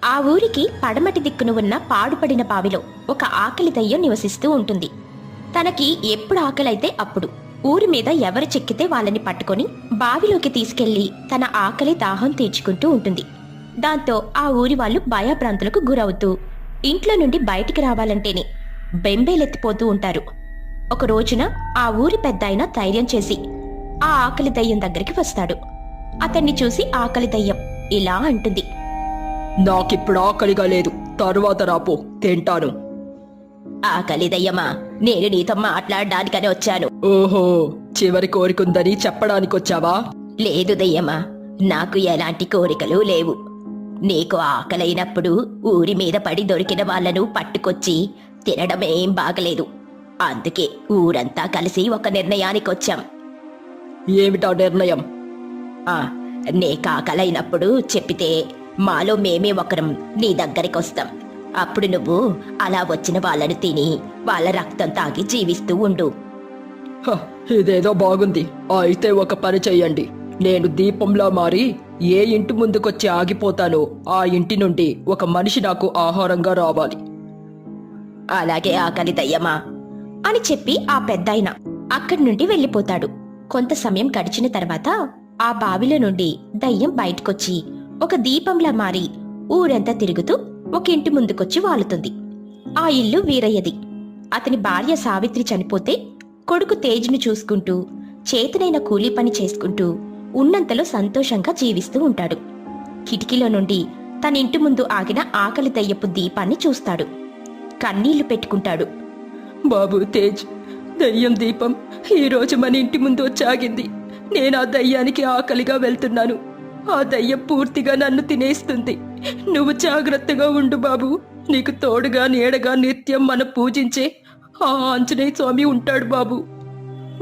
ఆ ఊరికి పడమటి దిక్కున ఉన్న పాడుపడిన బావిలో ఒక ఆకలి దయ్యం నివసిస్తూ ఉంటుంది. తనకి ఎప్పుడు ఆకలైతే అప్పుడు ఊరి మీద ఎవరు చెక్కితే వాళ్ళని పట్టుకొని బావిలోకి తీసుకెళ్లి తన ఆకలి దాహం తీర్చుకుంటూ ఉంటుంది. దాంతో ఆ ఊరి వాళ్ళు భయభ్రాంతులకు గురవుతూ ఇంట్లో నుండి బయటికి రావాలంటేనే బెంబేలెత్తిపోతూ ఉంటారు. ఒక రోజున ఆ ఊరి పెద్దాయన ధైర్యం చేసి ఆ ఆకలి దయ్యం దగ్గరికి వస్తాడు. అతన్ని చూసి ఆకలి దయ్యం ఇలా అంటుంది, నాకిప్పుడు ఆకలిగా లేదు, తరువాత రాపో, తింటాను. ఆకలి దయ్యమా, నేను నీతో మాట్లాడడానికని వచ్చాను. ఓహో, చివరి కోరికుందని చెప్పడానికొచ్చావా? లేదు దయ్యమా, నాకు ఎలాంటి కోరికలు లేవు. నీకు ఆకలైనప్పుడు ఊరి మీద పడి దొరికిన వాళ్లను పట్టుకొచ్చి తినడమేం బాగలేదు. అందుకే ఊరంతా కలిసి ఒక నిర్ణయానికొచ్చాం. ఏమిటా నిర్ణయం? నీకు ఆకలైనప్పుడు చెప్పితే మాలో మేమే ఒకరం నీ దగ్గరికొస్తాం. అప్పుడు నువ్వు అలా వచ్చిన వాళ్ళను తిని వాళ్ళ రక్తం తాగి జీవిస్తూ ఉండు. ఇదేదో బాగుంది. అయితే ఒక పని చెయ్యండి. నేను దీపంలా మారి ఏ ఇంటి ముందుకొచ్చి ఆగిపోతానో ఆ ఇంటి నుండి ఒక మనిషి నాకు ఆహారంగా రావాలి. అలాగే ఆకలి దయ్యమా అని చెప్పి ఆ పెద్దాయన అక్కడి నుండి వెళ్ళిపోతాడు. కొంత సమయం గడిచిన తర్వాత ఆ బావిలో నుండి దయ్యం బయటకొచ్చి ఒక దీపంలా మారి ఊరంతా తిరుగుతూ ఒక ఇంటి ముందుకొచ్చి వాలుతుంది. ఆ ఇల్లు వీరయ్యది. అతని భార్య సావిత్రి చనిపోతే కొడుకు తేజ్ను చూసుకుంటూ చేతనైన కూలీ పని చేసుకుంటూ ఉన్నంతలో సంతోషంగా జీవిస్తూ ఉంటాడు. కిటికీలో నుండి తన ఇంటి ముందు ఆగిన ఆకలి దయ్యపు దీపాన్ని చూస్తాడు. కన్నీళ్లు పెట్టుకుంటాడు. బాబు తేజ్, దయ్యం దీపం ఈరోజు మన ఇంటి ముందు వచ్చాగింది. నేను ఆ దయ్యానికి ఆకలిగా వెళ్తున్నాను. ఆ దయ్యం పూర్తిగా నన్ను తినేస్తుంది. నువ్వు జాగ్రత్తగా ఉండు బాబు. నీకు తోడుగా నీడగా నిత్యం మనం పూజించే ఆ ఆంజనేయ స్వామి ఉంటాడు బాబు.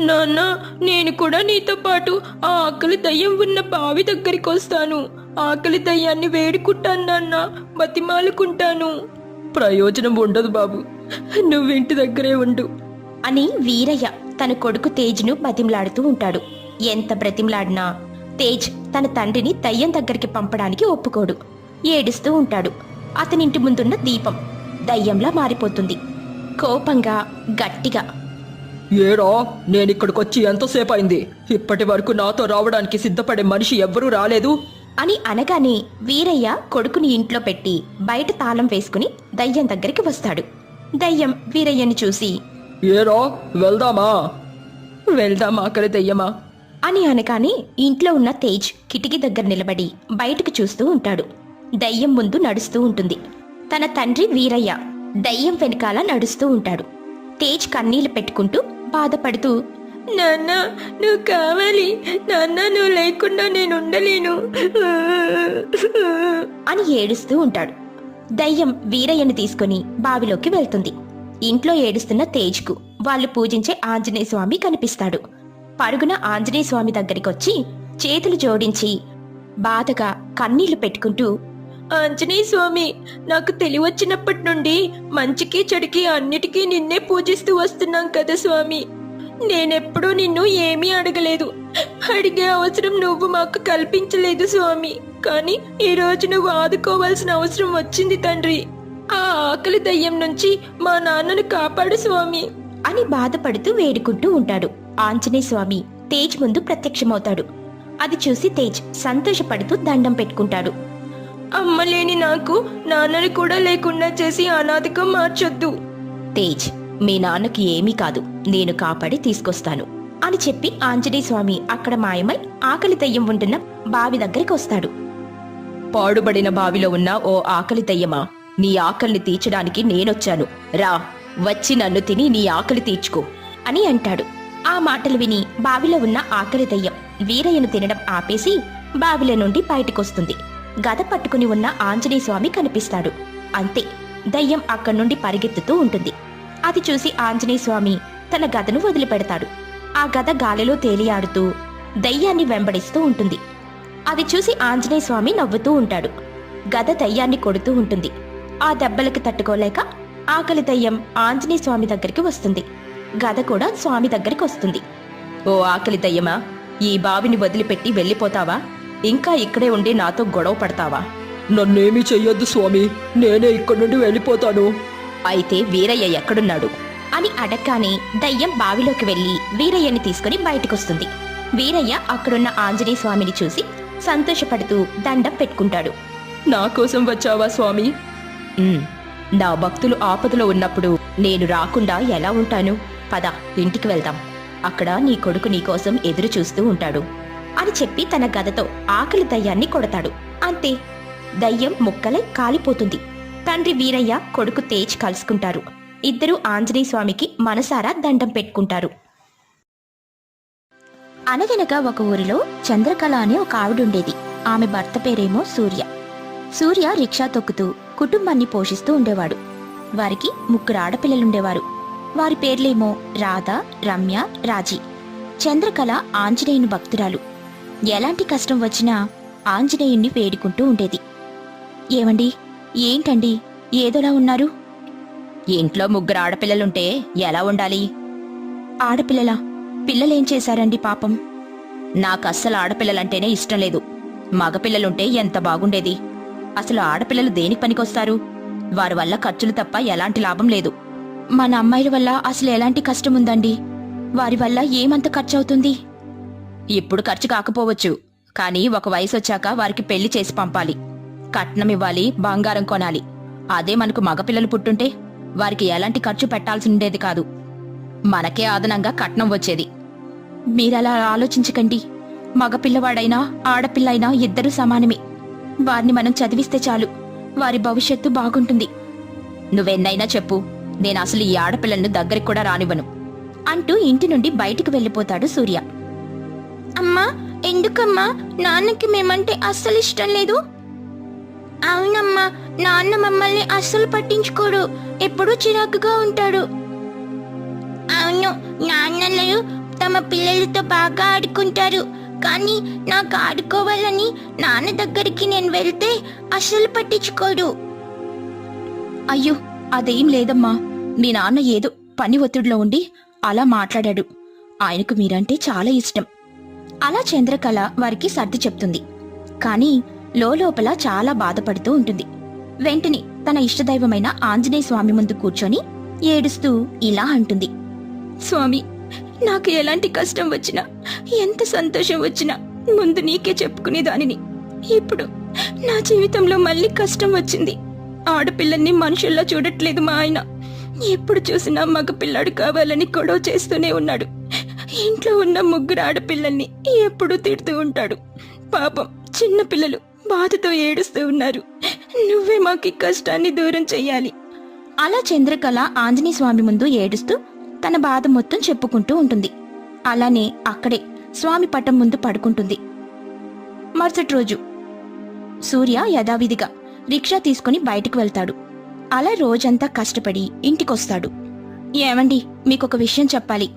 నాన్న, నేను కూడా నీతో పాటు ఆ ఆకలి దయ్యం ఉన్న బావి దగ్గరికి వస్తాను. ఆకలి దయ్యాన్ని వేడుకుంటాను నాన్న, బతిమాలుకుంటాను. ప్రయోజనం ఉండదు బాబు, నువ్వు ఇంటి దగ్గరే ఉండు అని వీరయ్య తన కొడుకు తేజ్ను బతిమలాడుతూ ఉంటాడు. ఎంత బ్రతిమలాడినా తేజ్ తన తండ్రిని దయ్యం దగ్గరికి పంపడానికి ఒప్పుకోడు. ఏడుస్తూ ఉంటాడు. అతనింటి ముందున్న దీపం దయ్యంలా మారిపోతుంది. కోపంగా గట్టిగా, ఏరా, నేనిక్కడికొచ్చి ఎంతసేపు అయింది? ఇప్పటి వరకు నాతో రావడానికి సిద్ధపడే మనిషి ఎవ్వరూ రాలేదు అని అనగానే వీరయ్య కొడుకుని ఇంట్లో పెట్టి బయట తాళం వేసుకుని దయ్యం దగ్గరికి వస్తాడు. దయ్యం వీరయ్యని చూసి, ఏరా, వెళ్దామా? వెళ్దాం ఆకలి దయ్యమా అని అనగానే ఇంట్లో ఉన్న తేజ్ కిటికీ దగ్గర నిలబడి బయటకు చూస్తూ ఉంటాడు. దయ్యం ముందు నడుస్తూ ఉంటుంది. తన తండ్రి వీరయ్య దయ్యం వెనకాల నడుస్తూ ఉంటాడు. తేజ్ కన్నీళ్లు పెట్టుకుంటూ బాధపడుతూ, నాన్న, నువ్వు కావాలి నాన్న, నువ్వు లేకుండా నేను ఉండలేను అని ఏడుస్తూ ఉంటాడు. దయ్యం వీరయ్యను తీసుకుని బావిలోకి వెళ్తుంది. ఇంట్లో ఏడుస్తున్న తేజ్కు వాళ్ళు పూజించే ఆంజనేయ స్వామి కనిపిస్తాడు. పరుగున ఆంజనేయ స్వామి దగ్గరికొచ్చి చేతులు జోడించి బాధగా కన్నీళ్లు పెట్టుకుంటూ, ఆంజనేయ స్వామి, నాకు తెలివచ్చినప్పటి నుండి మంచికి చెడుకి అన్నిటికీ నిన్నే పూజిస్తూ వస్తున్నాం కదా స్వామి. నేనెప్పుడూ నిన్ను ఏమీ అడగలేదు. అడిగే అవసరం నువ్వు మాకు కల్పించలేదు స్వామి. కానీ ఈరోజు నువ్వు ఆదుకోవాల్సిన అవసరం వచ్చింది తండ్రి. ఆ ఆకలి దయ్యం నుంచి మా నాన్నను కాపాడు స్వామి అని బాధపడుతూ వేడుకుంటూ ఉంటాడు. ఆంజనేయ స్వామి తేజ్ ముందు ప్రత్యక్షమవుతాడు. అది చూసి తేజ్ సంతోషపడుతూ దండం పెట్టుకుంటాడు. అమ్మలేని నాకు నాన్నని కూడా లేకుండా చేసి అనాథగా మార్చొద్దు. తేజ్, మీ నాన్నకి ఏమీ కాదు, నేను కాపాడి తీసుకొస్తాను అని చెప్పి ఆంజనేయ స్వామి అక్కడ మాయమై ఆకలి దయ్యం ఉంటున్న బావి దగ్గరికి వస్తాడు. పాడుబడిన బావిలో ఉన్న ఓ ఆకలి దయ్యమా, నీ ఆకలిని తీర్చడానికి నేనొచ్చాను. రా, వచ్చి నన్ను తిని నీ ఆకలి తీర్చుకో అని అంటాడు. ఆ మాటలు విని బావిలో ఉన్న ఆకలి దయ్యం వీరయ్యను తినడం ఆపేసి బావిలో నుండి బయటకొస్తుంది. గద పట్టుకుని ఉన్న ఆంజనేయ స్వామి కనిపిస్తాడు. అంతే, దయ్యం అక్కడి నుండి పరిగెత్తుతూ ఉంటుంది. అది చూసి ఆంజనేయ స్వామి తన గదను వదిలిపెడతాడు. ఆ గద గాలిలో తేలియాడుతూ దయ్యాన్ని వెంబడిస్తూ ఉంటుంది. అది చూసి ఆంజనేయ స్వామి నవ్వుతూ ఉంటాడు. గద దయ్యాన్ని కొడుతూ ఉంటుంది. ఆ దెబ్బలకి తట్టుకోలేక ఆకలి దయ్యం ఆంజనేయ స్వామి దగ్గరికి వస్తుంది. గద కూడా స్వామి దగ్గరికి వస్తుంది. ఓ ఆకలి దయ్యమా, ఈ బావిని వదిలిపెట్టి వెళ్ళిపోతావా? ఇంకా ఇక్కడే ఉండి నాతో గొడవ పడతావా? నన్నేమీ చెయ్యొద్దు స్వామి, నేనే ఇక్కడి నుండి వెళ్ళిపోతాను. అయితే వీరయ్య ఎక్కడున్నాడు అని అడగ్గానే దయ్యం బావిలోకి వెళ్లి వీరయ్యని తీసుకుని బయటకొస్తుంది. వీరయ్య అక్కడున్న ఆంజనేయ స్వామిని చూసి సంతోషపడుతూ దండం పెట్టుకుంటాడు. నా కోసం వచ్చావా స్వామి? నా భక్తులు ఆపదలో ఉన్నప్పుడు నేను రాకుండా ఎలా ఉంటాను? పద, ఇంటికి వెళ్దాం. అక్కడ నీ కొడుకు నీకోసం ఎదురు చూస్తూ ఉంటాడు అని చెప్పి తన గదతో ఆకలి దయ్యాన్ని కొడతాడు. అంతే, దయ్యం ముక్కలై కాలిపోతుంది. తండ్రి వీరయ్య, కొడుకు తేజ్ కలుసుకుంటారు. ఇద్దరూ ఆంజనేయ స్వామికి మనసారా దండం పెట్టుకుంటారు. అనగనగా ఒక ఊరిలో చంద్రకళ అనే ఒక ఆవిడుండేది. ఆమె భర్త పేరేమో సూర్య. సూర్య రిక్షా తొక్కుతూ కుటుంబాన్ని పోషిస్తూ ఉండేవాడు. వారికి 3 ఆడపిల్లలుండేవారు. వారి పేర్లేమో రాధ, రమ్య, రాజీ. చంద్రకళ ఆంజనేయుని భక్తురాలు. ఎలాంటి కష్టం వచ్చినా ఆంజనేయుణ్ణి వేడుకుంటూ ఉండేది. ఏమండి, ఏంటండి ఏదోలా ఉన్నారు? ఇంట్లో 3 ఆడపిల్లలుంటే ఎలా ఉండాలి? ఆడపిల్లలా? పిల్లలేం చేశారండి పాపం? నాకస్సలు ఆడపిల్లలంటేనే ఇష్టం లేదు. మగపిల్లలుంటే ఎంత బాగుండేది. అసలు ఆడపిల్లలు దేనికి పనికొస్తారు? వారి వల్ల ఖర్చులు తప్ప ఎలాంటి లాభం లేదు. మన అమ్మాయిల వల్ల అసలు ఎలాంటి కష్టం ఉందండి? వారి వల్ల ఏమంత ఖర్చవుతుంది? ఇప్పుడు ఖర్చు కాకపోవచ్చు, కానీ ఒక వయసు వచ్చాక వారికి పెళ్లి చేసి పంపాలి. కట్నం ఇవ్వాలి, బంగారం కొనాలి. అదే మనకు మగపిల్లలు పుట్టుంటే వారికి ఎలాంటి ఖర్చు పెట్టాల్సి ఉండేది కాదు. మనకే అదనంగా కట్నం వచ్చేది. మీరలా ఆలోచించకండి. మగపిల్లవాడైనా ఆడపిల్లైనా ఇద్దరూ సమానమే. వారిని మనం చదివిస్తే చాలు, వారి భవిష్యత్తు బాగుంటుంది. నువ్వెన్నైనా చెప్పు, నేను అసలు ఈ ఆడపిల్లలను దగ్గరికి కూడా రానివ్వను అంటూ ఇంటి నుండి బయటికి వెళ్ళిపోతాడు సూర్య. అమ్మా, ఎందుకమ్మా? నాన్నకి మేమంటే అస్సలు ఇష్టం లేదు. అవునమ్మా, నాన్న మమ్మల్ని అస్సలు పట్టించుకోడు, ఎప్పుడూ చిరాకుగా ఉంటాడు. అవును, నాన్నలు తమ పిల్లలతో బాగా ఆడుకుంటారు, కానీ నాకు ఆడుకోవాలని నాన్న దగ్గరికి నేను వెళ్తే అస్సలు పట్టించుకోడు. అయ్యో, అదేం లేదమ్మా. మీ నాన్న ఏదో పని ఒత్తిడిలో ఉండి అలా మాట్లాడాడు. ఆయనకు మీరంటే చాలా ఇష్టం. అలా చంద్రకళ వారికి సర్ది చెప్తుంది. కానీ లోపల చాలా బాధపడుతూ ఉంటుంది. వెంటనే తన ఇష్టదైవమైన ఆంజనేయ స్వామి ముందు కూర్చొని ఏడుస్తూ ఇలా అంటుంది. స్వామి, నాకు ఎలాంటి కష్టం వచ్చినా, ఎంత సంతోషం వచ్చినా ముందు నీకే చెప్పుకునేదానిని. ఇప్పుడు నా జీవితంలో మళ్ళీ కష్టం వచ్చింది. ఆడపిల్లల్ని మనుషుల్లా చూడట్లేదు మా ఆయన. ఎప్పుడు చూసినా మగపిల్లాడు కావాలని గొడవ చేస్తూనే ఉన్నాడు. ఇంట్లో ఉన్న 3 ఆడపిల్లల్ని ఎప్పుడూ తిడుతూ ఉంటాడు. పాపం చిన్నపిల్లలు బాధతో ఏడుస్తూ ఉన్నారు. నువ్వే మాకి కష్టాన్ని దూరం చెయ్యాలి. అలా చంద్రకళ ఆంజనేయ స్వామి ముందు ఏడుస్తూ తన బాధ మొత్తం చెప్పుకుంటూ ఉంటుంది. అలానే అక్కడే స్వామి పటం ముందు పడుకుంటుంది. మరుసటి రోజు సూర్య యథావిధిగా రిక్షా తీసుకుని బయటకు వెళ్తాడు. అలా రోజంతా కష్టపడి ఇంటికొస్తాడు. ఏమండి, మీకొక విషయం చెప్పాలి.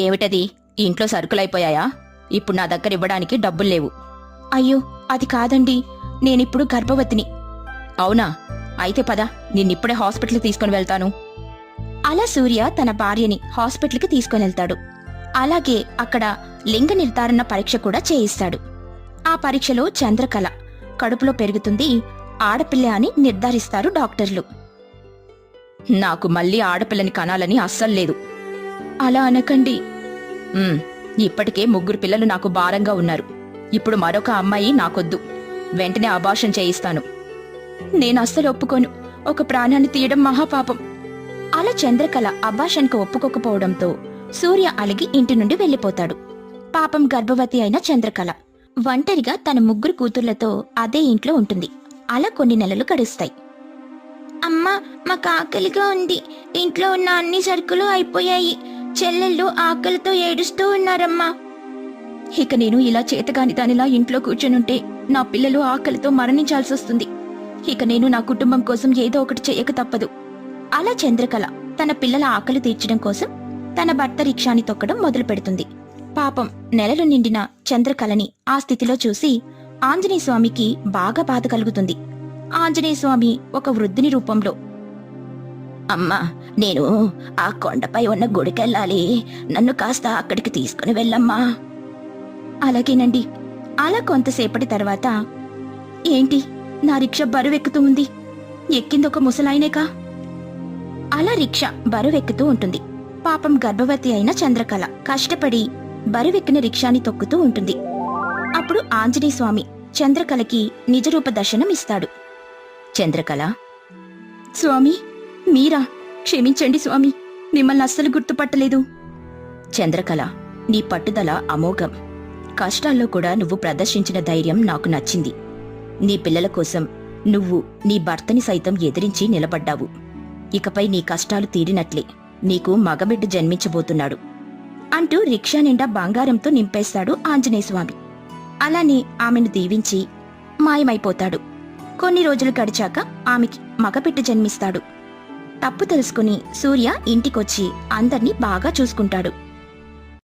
ఏమిటది? ఇంట్లో సరుకులైపోయాయా? ఇప్పుడు నా దగ్గర ఇవ్వడానికి డబ్బులు లేవు. అయ్యో, అది కాదండి, నేనిప్పుడు గర్భవతిని. అవునా? అయితే పద, నిన్నిప్పుడే హాస్పిటల్ తీసుకుని వెళ్తాను. అలా సూర్య తన భార్యని హాస్పిటల్కి తీసుకుని వెళ్తాడు. అలాగే అక్కడ లింగ నిర్ధారణ పరీక్ష కూడా చేయిస్తాడు. ఆ పరీక్షలో చంద్రకళ కడుపులో పెరుగుతుంది, ఆడపిల్ల అని నిర్ధారిస్తారు డాక్టర్లు. నాకు మళ్ళీ ఆడపిల్లని కనాలని అస్సలు లేదు. అలా అనకండి. ఇప్పటికే 3 పిల్లలు నాకు భారంగా ఉన్నారు. ఇప్పుడు మరొక అమ్మాయి నాకొద్దు. వెంటనే అబార్షన్ చేయిస్తాను. నేను అస్సలు ఒప్పుకోను. ఒక ప్రాణాన్ని తీయడం మహాపాపం. అలా చంద్రకళ అబార్షన్కు ఒప్పుకోకపోవడంతో సూర్య అలిగి ఇంటి నుండి వెళ్లిపోతాడు. పాపం గర్భవతి అయిన చంద్రకళ ఒంటరిగా తన 3 కూతుర్లతో అదే ఇంట్లో ఉంటుంది. అలా కొన్ని నెలలు గడుస్తాయి. అమ్మా, మాకు ఆకలిగా ఉంది. ఇంట్లో ఉన్న అన్ని సరుకులు అయిపోయాయి. చెల్లెళ్ళు ఆకలితో ఏడుస్తూ ఉన్నారమ్మా. ఇక నేను ఇలా చేతగాని దానిలా ఇంట్లో కూర్చొనుంటే నా పిల్లలు ఆకలితో మరణించాల్సి వస్తుంది. ఇక నేను నా కుటుంబం కోసం ఏదో ఒకటి చేయక తప్పదు. అలా చంద్రకళ తన పిల్లల ఆకలి తీర్చడం కోసం తన భర్త రిక్షాని తొక్కడం మొదలు పెడుతుంది. పాపం నెలలు నిండిన చంద్రకళని ఆ స్థితిలో చూసి ఆంజనేయ స్వామికి బాగా బాధ కలుగుతుంది. ఆంజనేయ స్వామి ఒక వృద్ధుని రూపంలో, అమ్మా, నేను ఆ కొండపై ఉన్న గుడికెళ్ళాలి. నన్ను కాస్త అక్కడికి తీసుకుని వెళ్ళమ్మా. అలాగేనండి. అలా కొంతసేపటి తర్వాత ఏంటి నా రిక్షా బరువెక్కుతూ ఉంది, ఎక్కిందొక ముసలాయనేకా? అలా రిక్షా బరువెక్కుతూ ఉంటుంది. పాపం గర్భవతి అయిన చంద్రకళ కష్టపడి బరువెక్కిన రిక్షాని తొక్కుతూ ఉంటుంది. అప్పుడు ఆంజనేయ స్వామి చంద్రకళకి నిజరూప దర్శనం ఇస్తాడు. చంద్రకళ, స్వామి మీరా? క్షమించండి స్వామి, మిమ్మల్ని అస్సలు గుర్తుపట్టలేదు. చంద్రకళ, నీ పట్టుదల అమోఘం. కష్టాల్లో కూడా నువ్వు ప్రదర్శించిన ధైర్యం నాకు నచ్చింది. నీ పిల్లల కోసం నువ్వు నీ భర్తని సైతం ఎదిరించి నిలబడ్డావు. ఇకపై నీ కష్టాలు తీరినట్లే. నీకు మగబిడ్డ జన్మించబోతున్నాడు అంటూ రిక్షా నిండా బంగారంతో నింపేస్తాడు ఆంజనేయస్వామి. అలానే ఆమెను దీవించి మాయమైపోతాడు. కొన్ని రోజులు గడిచాక ఆమెకి మగబిడ్డ జన్మిస్తాడు. తప్పు తెలుసుకుని సూర్య ఇంటికొచ్చి అందర్నీ బాగా చూసుకుంటాడు.